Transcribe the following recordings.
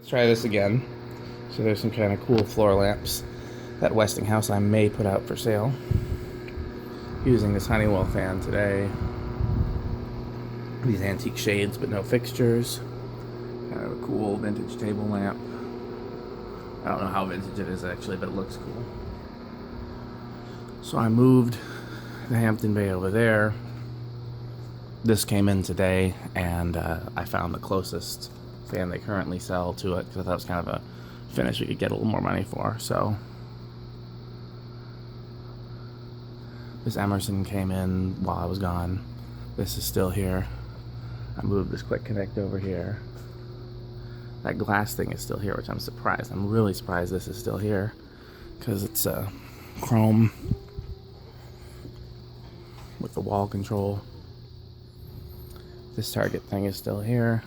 Let's try this again. So there's some kind of cool floor lamps that Westinghouse I may put out for sale. Using this Honeywell fan today. These antique shades but no fixtures. Kind of a cool vintage table lamp. I don't know how vintage it is actually, but it looks cool. So I moved the Hampton Bay over there. This came in today, and I found the closest fan they currently sell to it because I thought it was kind of a finish we could get a little more money for. So this Emerson came in while I was gone. This is still here. I moved this quick connect over here. That glass thing is still here, which I'm surprised. I'm really surprised this is still here because it's chrome with the wall control. This target thing is still here.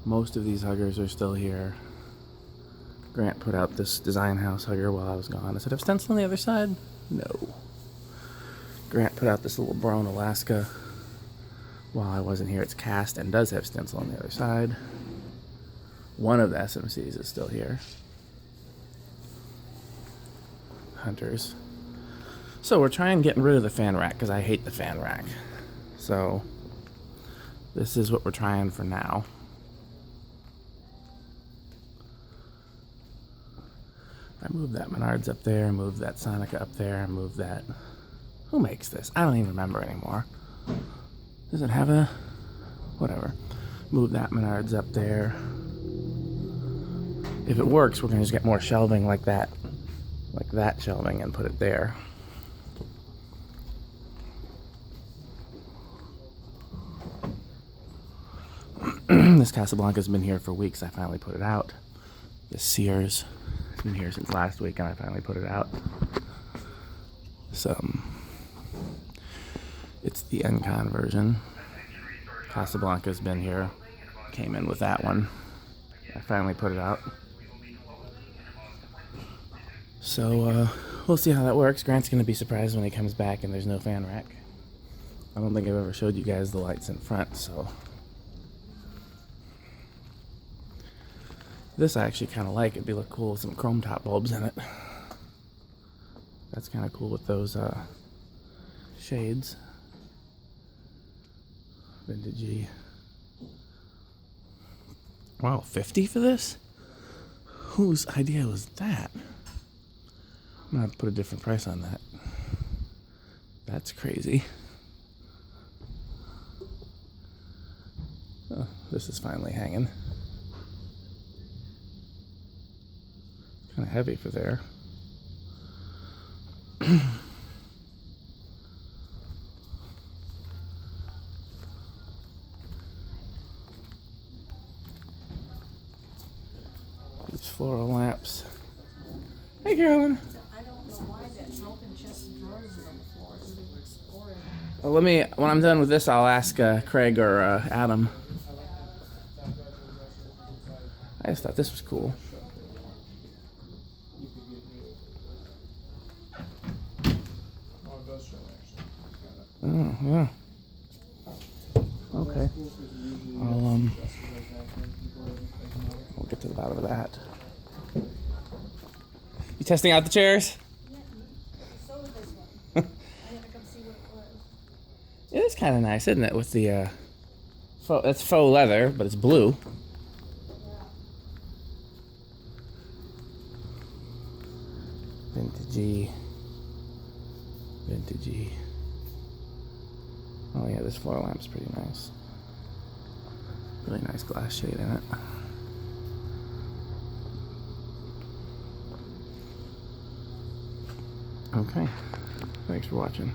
Most of these huggers are still here. Grant put out this design house hugger while I was gone. Does it have stencil on the other side? No. Grant put out this little brown Alaska while I wasn't here. It's cast and does have stencil on the other side. One of the SMCs is still here. Hunters. So we're trying getting rid of the fan rack because I hate the fan rack. So this is what we're trying for now. I moved that Menards up there, moved that Sonica up there, moved that... Who makes this? I don't even remember anymore. Does it have a... Whatever. Move that Menards up there. If it works, we're going to just get more shelving like that. Like that shelving and put it there. This Casablanca's been here for weeks. I finally put it out. This Sears has been here since last week and I finally put it out. So, it's the Encon version. Casablanca's been here. Came in with that one. I finally put it out. So, we'll see how that works. Grant's going to be surprised when he comes back and there's no fan rack. I don't think I've ever showed you guys the lights in front, so... This I actually kind of like. It'd be look cool with some chrome top bulbs in it. That's kind of cool with those shades. Vintagey. Wow, 50 for this? Whose idea was that? I'm gonna have to put a different price on that. That's crazy. Oh, this is finally hanging. Kind of heavy for there. These floral lamps. Hey, Carolyn. I don't know why that broken chest of drawers is on the floor. It's horrid. Well, when I'm done with this, I'll ask Craig or Adam. I just thought this was cool. Oh, yeah. Okay. We'll get to the bottom of that. You testing out the chairs? Yeah, so is this one. I had to come see what it was. It is kind of nice, isn't it? With the that's faux leather, but it's blue. Yeah. Vintagey. Oh yeah, this floor lamp's pretty nice. Really nice glass shade in it. Okay. Thanks for watching.